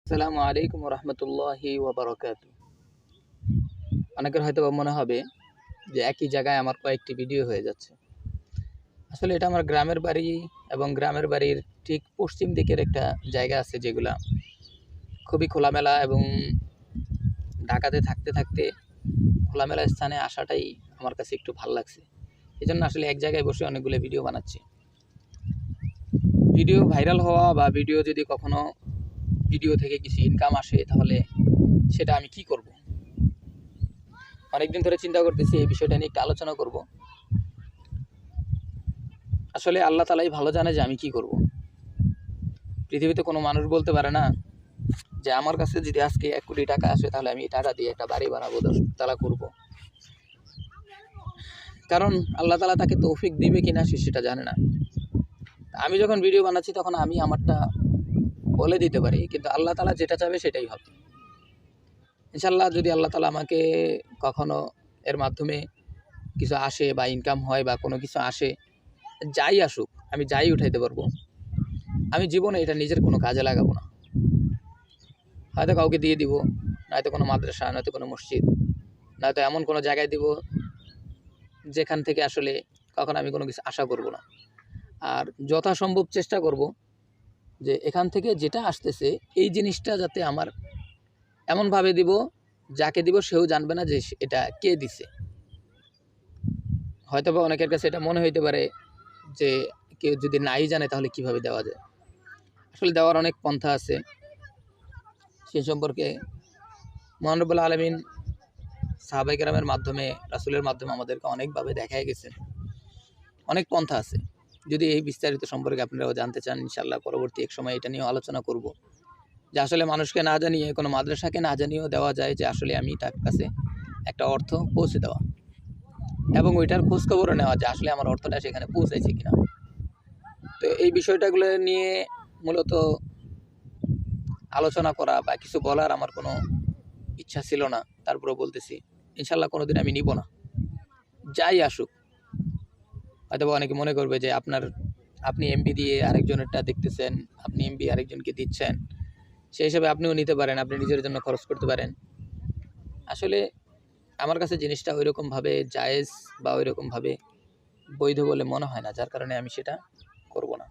আসসালামু আলাইকুম রহমতুল্লাহি ওয়াবারাকাতু। অনেকের হয়তো মনে হবে যে একই জায়গায় আমার কয়েকটি ভিডিও হয়ে যাচ্ছে। আসলে এটা আমার গ্রামের বাড়ি এবং গ্রামের বাড়ির ঠিক পশ্চিম দিকের একটা জায়গা আছে যেগুলা খুবই খোলামেলা, এবং ঢাকাতে থাকতে থাকতে খোলামেলা স্থানে আসাটাই আমার কাছে একটু ভালো লাগছে। এই জন্য আসলে এক জায়গায় বসে অনেকগুলো ভিডিও বানাচ্ছি। ভিডিও ভাইরাল হওয়া বা ভিডিও যদি কখনো ভিডিও থেকে কিছু ইনকাম আসে তাহলে সেটা আমি কি করব? অনেকদিন ধরে চিন্তা করতেছি এই বিষয়টা নিয়ে একটু আলোচনা করব। আসলে আল্লাহ তালাই ভালো জানে যে আমি কি করব। পৃথিবীতে কোনো মানুষ বলতে পারে না যে আমার কাছে যদি আজকে 1 কোটি টাকা আসে তাহলে আমি এই টাকা দিয়ে একটা বাড়ি বানাবো, 10 তালা করব। কারণ আল্লাহ তালা তাকে তৌফিক দিবে কিনা সে সেটা জানে না। আমি যখন ভিডিও বানাচ্ছি তখন আমি আমারটা বলে দিতে পারি, কিন্তু আল্লাহ তালা যেটা চাবে সেটাই হবে। ইনশাল্লাহ যদি আল্লাহ তালা আমাকে কখনো এর মাধ্যমে কিছু আসে বা ইনকাম হয় বা কোনো কিছু আসে, যাই আসুক আমি যাই উঠাইতে পারবো, আমি জীবনে এটা নিজের কোনো কাজে লাগাবো না। হয়তো কাউকে দিয়ে দিব, নয়তো কোনো মাদ্রাসা, নয়তো কোনো মসজিদ, নয়তো এমন কোনো জায়গায় দিব যেখান থেকে আসলে কখন আমি কোনো কিছু আশা করব না। আর যথাসম্ভব চেষ্টা করব যে এখান থেকে যেটা আসতেছে এই জিনিসটা যাতে আমার এমনভাবে দিব যাকে দিব সেও জানবে না যে এটা কে দিছে। হয়তো বা অনেকের কাছে এটা মনে হইতে পারে যে কেউ যদি নাই জানে তাহলে কিভাবে দেওয়া যায়। আসলে দেওয়ার অনেক পন্থা আছে, সে সম্পর্কে মহান রব্বুল আলামিন সাহাবায়ে কেরামের মাধ্যমে, রাসূলের মাধ্যমে আমাদেরকে অনেকভাবে দেখায় গেছেন। অনেক পন্থা আছে। যদি এই বিস্তারিত সম্পর্কে আপনারাও জানতে চান, ইনশাআল্লাহ পরবর্তী এক সময় এটা নিয়েও আলোচনা করব। যে আসলে মানুষকে না জানিয়ে, কোনো মাদ্রাসাকে না জানিয়েও দেওয়া যায়, যে আসলে আমি তার কাছে একটা অর্থ পৌঁছে দেওয়া এবং ওইটার খোঁজখবরও নেওয়া যে আসলে আমার অর্থটা সেখানে পৌঁছাইছে কিনা। তো এই বিষয়টাগুলো নিয়ে মূলত আলোচনা করা বা কিছু বলার আমার কোনো ইচ্ছা ছিল না। তারপরেও বলতেছি, ইনশাআল্লাহ কোনোদিন আমি নিব না, যাই আসুক। হয়তো অনেকে মনে করবে যে আপনি এমবি দিয়ে আরেকজনেরটা দেখতেছেন, আপনি এমবি আরেকজনকে দিচ্ছেন, সেই হিসাবে আপনিও নিতে পারেন, আপনি নিজের জন্য খরচ করতে পারেন। আসলে আমার কাছে জিনিসটা ওইরকমভাবে জায়েজ বা ওইরকমভাবে বৈধ বলে মনে হয় না, যার কারণে আমি সেটা করব না।